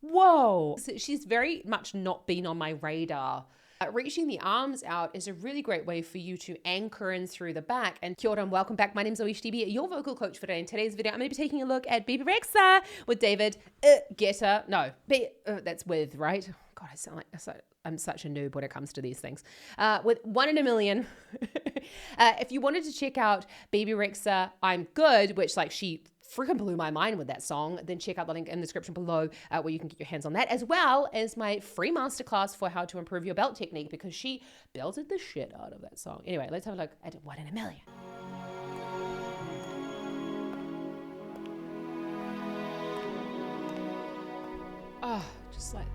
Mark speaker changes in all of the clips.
Speaker 1: Whoa. So she's very much not been on my radar. Reaching the arms out is a really great way for you to anchor in through the back. And kia ora and welcome back. My name's ZoeStibi, your vocal coach for today. In today's video, I'm going to be taking a look at Bebe Rexha with David Guetta. No, that's with, right? God, I'm such a noob when it comes to these things. With 1 in a Million. If you wanted to check out Bebe Rexha, I'm Good, which like she freaking blew my mind with that song, then check out the link in the description below where you can get your hands on that, as well as my free masterclass for how to improve your belt technique, because she belted the shit out of that song. Anyway, let's have a look at 1 in a Million. Oh, just like...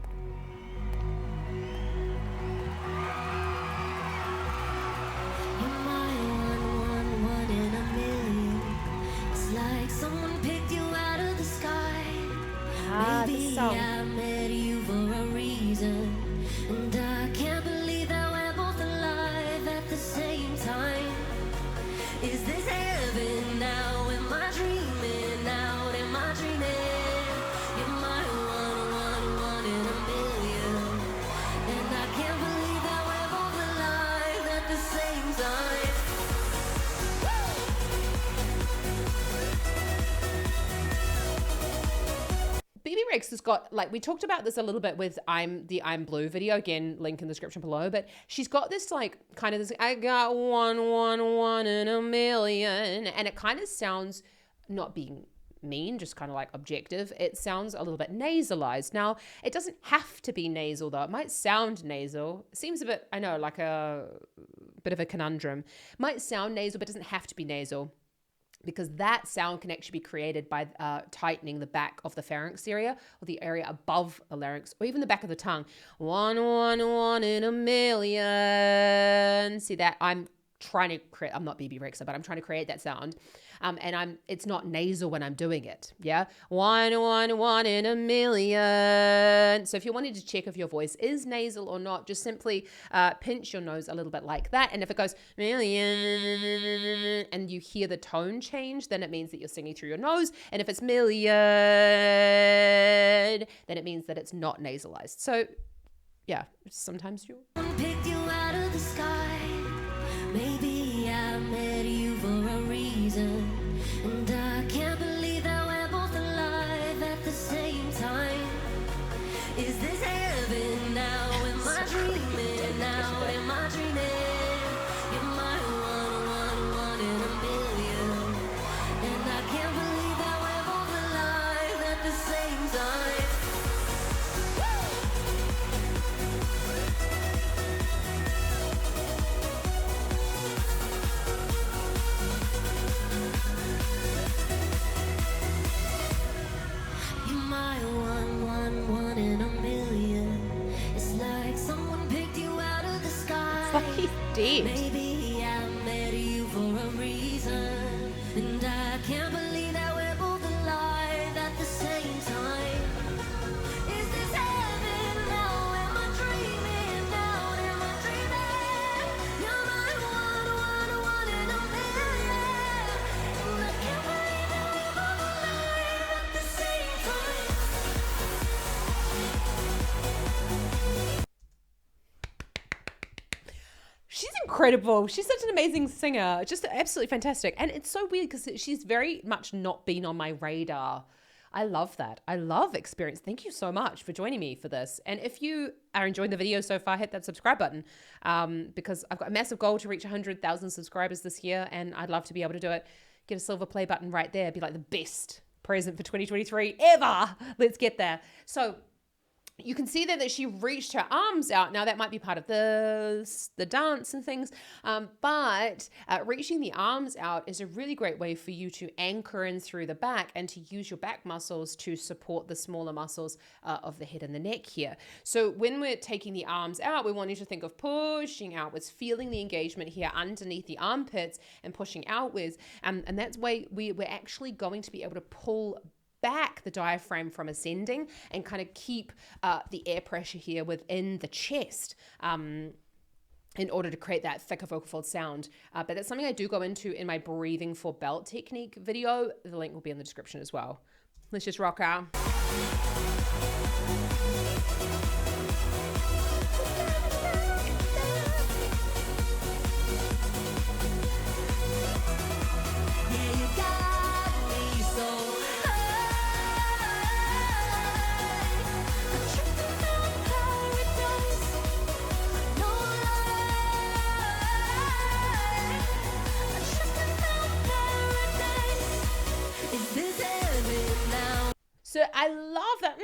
Speaker 2: Maybe I met you for a reason, and I can't believe that we're both alive at the same time. Is this heaven now? Am I dreaming out? Am I dreaming? You're my one in a million, and I can't believe that we're both alive at the same time.
Speaker 1: Bebe Rexha's got, like, we talked about this a little bit with I'm Blue video, again, link in the description below, but she's got this, like, kind of this, I got one in a million, and it kind of sounds, not being mean, just kind of like objective, it sounds a little bit nasalized. Now, it doesn't have to be nasal, though. It might sound nasal. It seems a bit, I know, like a bit of a conundrum. It might sound nasal, but it doesn't have to be nasal, because that sound can actually be created by tightening the back of the pharynx area, or the area above the larynx, or even the back of the tongue. One in a million. See that? I'm trying to create, I'm not Bebe Rexha, but I'm trying to create that sound. And it's not nasal when I'm doing it. Yeah. One in a million. So if you're wanting to check if your voice is nasal or not, just simply pinch your nose a little bit like that. And if it goes million and you hear the tone change, then it means that you're singing through your nose. And if it's million, then it means that it's not nasalized. So yeah, sometimes you
Speaker 2: picked you out of the sky. Maybe I met you for a reason, and I can't believe that we're both alive at the same time. Is this heaven now? Am I dreaming now? Am I dreaming? You're my one in a million, and I can't believe that we're both alive at the same time.
Speaker 1: he's dead.
Speaker 2: Maybe I met you for a reason, and I can't believe that we're both alive at the same time. Is this heaven now? Am I dreaming now? Am I dreaming? You're my one in a million, and I can't believe that we're both alive at the same time.
Speaker 1: She's incredible. She's such an amazing singer. Just absolutely fantastic. And it's so weird because she's very much not been on my radar. I love that. I love experience. Thank you so much for joining me for this. And if you are enjoying the video so far, hit that subscribe button because I've got a massive goal to reach 100,000 subscribers this year, and I'd love to be able to do it. Get a silver play button right there. It'd be like the best present for 2023 ever. Let's get there. So you can see there that she reached her arms out. Now that might be part of the dance and things, but reaching the arms out is a really great way for you to anchor in through the back and to use your back muscles to support the smaller muscles of the head and the neck here. So when we're taking the arms out, we want you to think of pushing outwards, feeling the engagement here underneath the armpits and pushing outwards. And that's why we're actually going to be able to pull back the diaphragm from ascending and kind of keep the air pressure here within the chest in order to create that thicker vocal fold sound. But that's something I do go into in my breathing for belt technique video. The link will be in the description as well. Let's just rock out. I love that.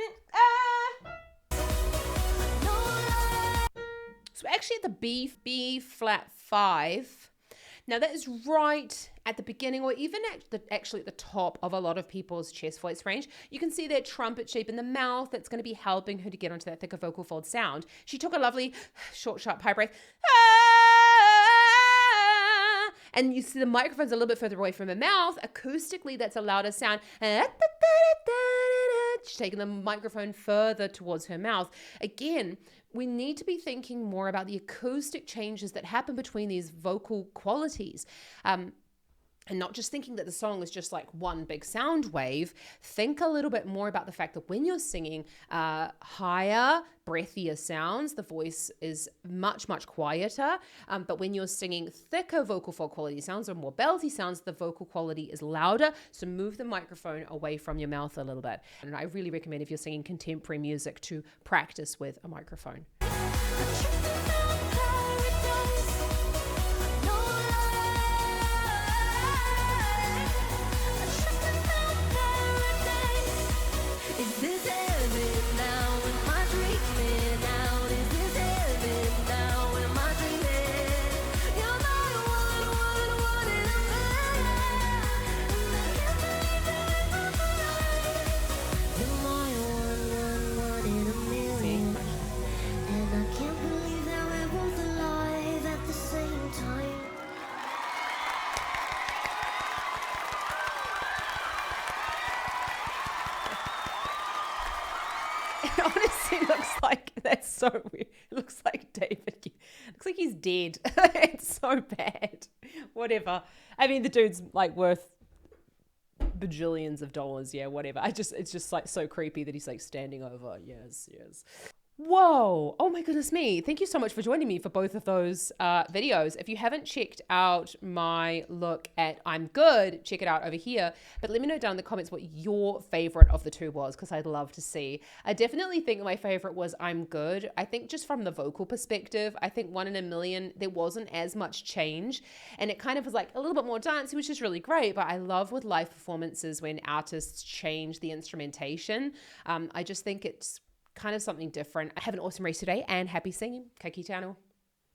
Speaker 1: So we're actually at the B flat 5. Now that is right at the beginning, or even actually at the top of a lot of people's chest voice range. You can see that trumpet shape in the mouth that's going to be helping her to get onto that thicker vocal fold sound. She took a lovely short, sharp, high breath. And you see the microphone's a little bit further away from her mouth. Acoustically, that's a louder sound. She's taking the microphone further towards her mouth. Again, we need to be thinking more about the acoustic changes that happen between these vocal qualities. And not just thinking that the song is just like one big sound wave. Think a little bit more about the fact that when you're singing higher, breathier sounds, the voice is much, much quieter. But when you're singing thicker vocal fold quality sounds or more belty sounds, the vocal quality is louder. So move the microphone away from your mouth a little bit. And I really recommend, if you're singing contemporary music, to practice with a microphone. It honestly looks like, that's so weird. It looks like David. It looks like he's dead. It's so bad. Whatever. I mean, the dude's like worth bajillions of dollars. Yeah, whatever. It's just like so creepy that he's like standing over. Yes. Whoa. Oh my goodness me. Thank you so much for joining me for both of those videos. If you haven't checked out my look at I'm Good, check it out over here. But let me know down in the comments what your favorite of the two was, because I'd love to see. I definitely think my favorite was I'm Good. I think just from the vocal perspective, I think 1 in a Million, there wasn't as much change. And it kind of was like a little bit more dancey, which is really great. But I love with live performances when artists change the instrumentation. I just think it's kind of something different. Have an awesome race today and happy singing. Ka kite anō.